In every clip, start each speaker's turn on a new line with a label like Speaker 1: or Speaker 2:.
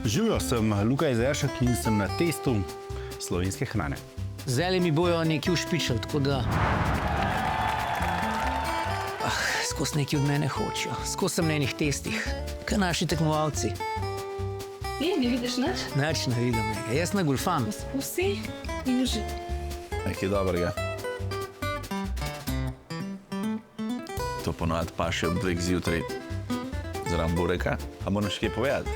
Speaker 1: Živijo, sem Luka Jezeršek in sem na testu slovenske hrane.
Speaker 2: Zdaj mi bojo nekaj ušpičali, tako da... Skozi nekaj od mene hočejo. Skozi sem na enih testih. Kaj naši tekmovalci?
Speaker 3: Ne vidiš nič?
Speaker 2: Nič ne vidim. Jaz na golfam.
Speaker 3: Poskusi in uživaj.
Speaker 4: Nekaj dobrega. To ponovadi paše ob 2 zjutraj zraven bureka. A moraš kaj povedati?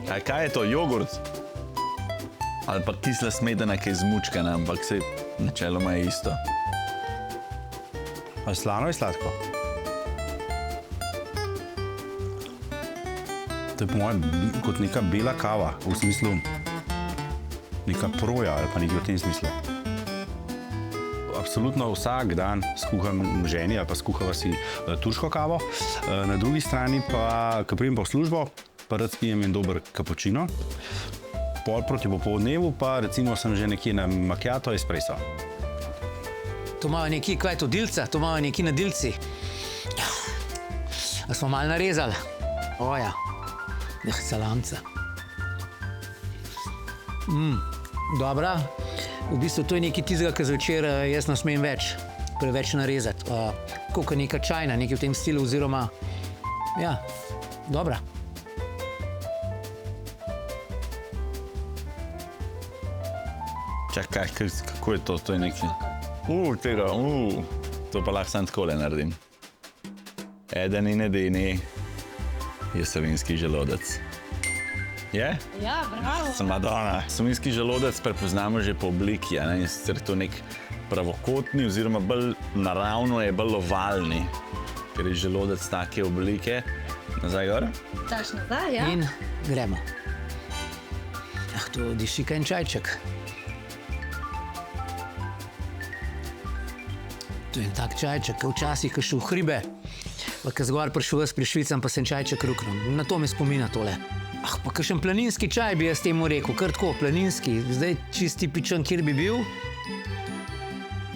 Speaker 4: A kaj je to, jogurt? Ali pa kisla smetana, ki je zmučkana, ampak se načeloma je isto.
Speaker 1: A slano je sladko? To je po mojem kot neka bela kava, v smislu neka proja ali pa nekaj v tem smislu. Absolutno vsak dan skuham ženi ali pa skuhava si turško kavo. Na drugi strani pa, ko pridem pa v službo, pa rad spijem en dober kapučino. Pol proti popoldnevu pa recimo sem že nekje na macchiato espresso.
Speaker 2: To imajo nekaj, kaj je to, dilca? To imajo nekaj na dilci. A smo malo narezali? Oja. Salamca. Dobra. V bistvu to je nekaj tistega, kar zvečer jaz ne smem preveč narezati. Kot neka čajna, nekaj v tem stilu, oziroma... Ja, dobra.
Speaker 4: Čakaj, kako je to? To je nekaj... To pa lahko sam takole naredim. Eden in edini je savinjski želodec. Je?
Speaker 3: Ja, bravo.
Speaker 4: Sem Madonna. Savinjski želodec prepoznamo že po obliki, in sicer to nek pravokotni oziroma bolj naravno je bolj ovalni, ker je želodec take oblike. Nazaj gor?
Speaker 3: Daš nazaj, ja?
Speaker 2: In gremo. To diši kaj en čajček. To je en tak čajček, včasih, ko šel v hribe, pa ko zgor prišel jaz prišvicam, pa sem čajček ruknil. Na to me spomina tole. Pa kakšen planinski čaj bi jaz temu rekel, kar tako, planinski. Zdaj čist tipičen, kjer bi bil,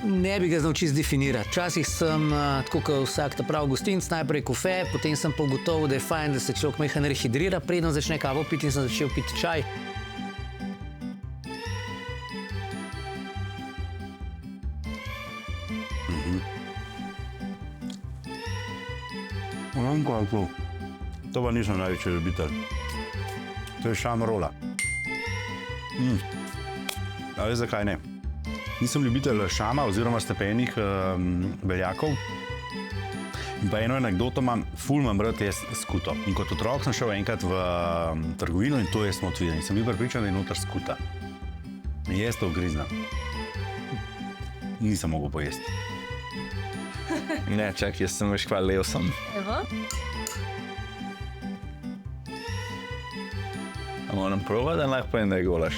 Speaker 2: ne bi ga znal čist definirati. Včasih sem, tako kot vsak ta prav gostinc, najprej kofe, potem sem pa ugotovil, da je fajn, da se človek majhen rehidrira, preden začne kavo piti, in sem začel piti čaj.
Speaker 1: To pa nisem največji ljubitelj. To je šamrola. A veš, zakaj ne? Nisem ljubitelj šama oziroma stepenih beljakov. In pa eno anekdoto imam, ful imam rad jaz skuto. In kot otrok sem šel enkrat v trgovino in to je smotvina. In sem bil prepričan, da je noter skuta. In jaz to ugriznam. Nisem mogel pojesti.
Speaker 4: Ne, čak, jaz sem veš kva lev sem.
Speaker 3: Evo.
Speaker 4: A moram provat, da lahko povem, da je golaž?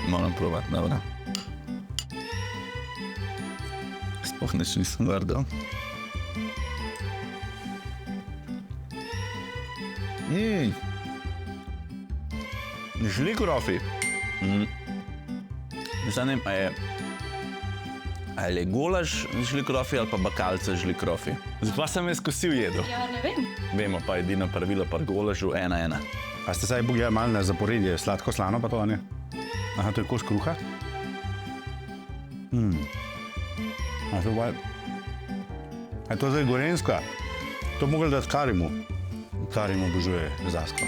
Speaker 4: Moram provat, dobro. Sploh nič nisem vrdel. Žli krofi. Zdaj ne, ali je golaž žli krofi ali pa bakalca žli krofi. Zato sem jaz kosil jedel.
Speaker 3: Ja, ne vem.
Speaker 4: Vemo pa edino pravilo pri golažu 1:1.
Speaker 1: A ste saj bogljali malo na zaporedje, sladko, slano pa to, ne? Aha, to je kos kruha? A to je... A je to zdaj gorenjska? To bi mogli dati Karimu. Karim obožuje zasko.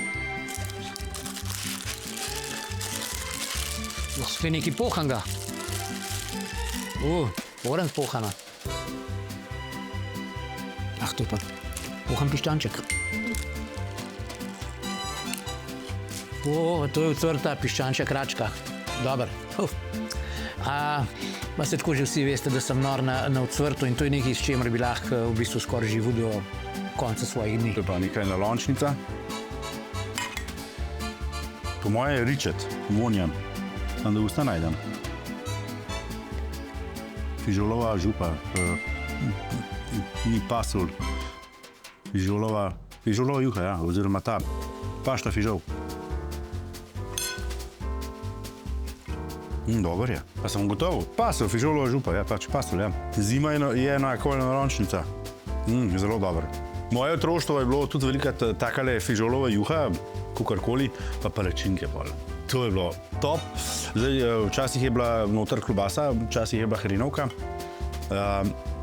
Speaker 2: Spet nekaj pohanga. Oranž pohana. To je pa pohan piščanček. To je ucvrta piščanček račka. Dobar. Pa se tako že vsi veste, da sem nor na ucvrtu in to je nekaj, s čemer bi lahko v bistvu skoraj živel do konca svojih dni.
Speaker 1: To je pa nekaj nalončnica. Po moje je ričet, vonjam. Tam da usta najdem. Fižolova župa. Ni pasulj. Fižolova juha, ja, oziroma ta pašta fižol. Dobar je. Pa sem gotov. Pasulj, fižolova župa, ja, pač pasulj, ja. Zima je enako nalončnica. Zelo dober. Moje otroštvo je bilo tudi velika takale fižolova juha, kukorkoli, pa palačinke pol. To je bilo top. Zdaj, včasih je bila noter klobasa, včasih je bila hrenovka.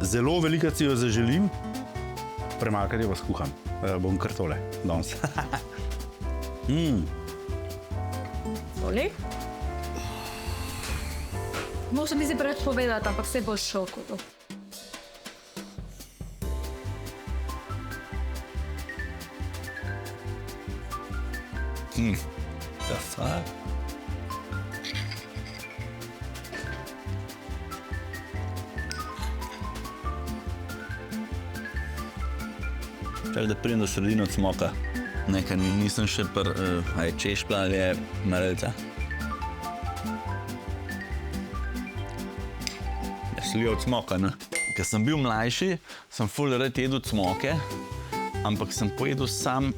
Speaker 1: Zelo velika si jo zaželim, premalo jo pa skuham. Bom kar tole danes.
Speaker 3: Oli? Možda mi si preveč povedati, ampak se boš šel kot to.
Speaker 4: The fuck? Čak, da pridem do sredino cmoka. Nekaj nisem še a je češpla ali je marelca. Je slija od cmoka, ne? Ker sem bil mlajši, sem ful rad jedel cmoke, ampak sem pojedel sam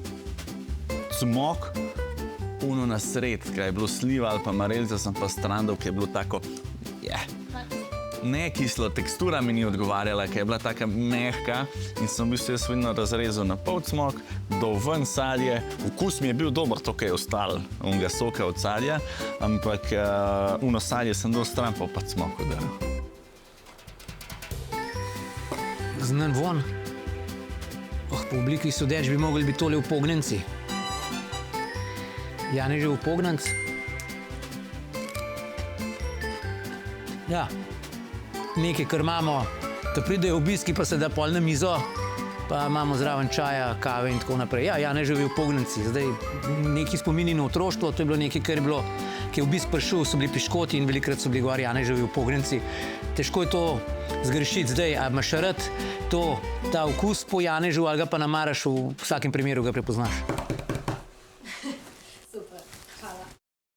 Speaker 4: cmok, uno na sred, kaj je bilo sliva ali pa marelca, sem pa strandal, ki je bilo tako, ne kislo, tekstura mi ni odgovarjala, ki je bila taka mehka in sem bil se svidno razrezal na pol cmok, dol ven sadje, okus mi je bil dober, to, kaj je ostalo, onega soka od sadja, ampak uno sadje sem dol stran, pa cmok udaril.
Speaker 2: Znan von. Po obliki sodeč bi mogli biti tole upognjenci. Janežev upognjenc. Ja, nekaj, kar imamo, ko pridejo obiski, pa se da pol na mizo, pa imamo zraven čaja, kave in tako naprej. Ja, Janeževi upognjenci. Zdaj, neki spomini na otroštvo, to je bilo nekaj, kar je bilo, ki je obisk prišel, so bili piškoti in velikrat so bili gor Janeževi upognjenci. Težko je to zgrešiti zdaj, a imaš rad ta okus po Janežu ali ga pa namaraš, v vsakem primeru ga prepoznaš.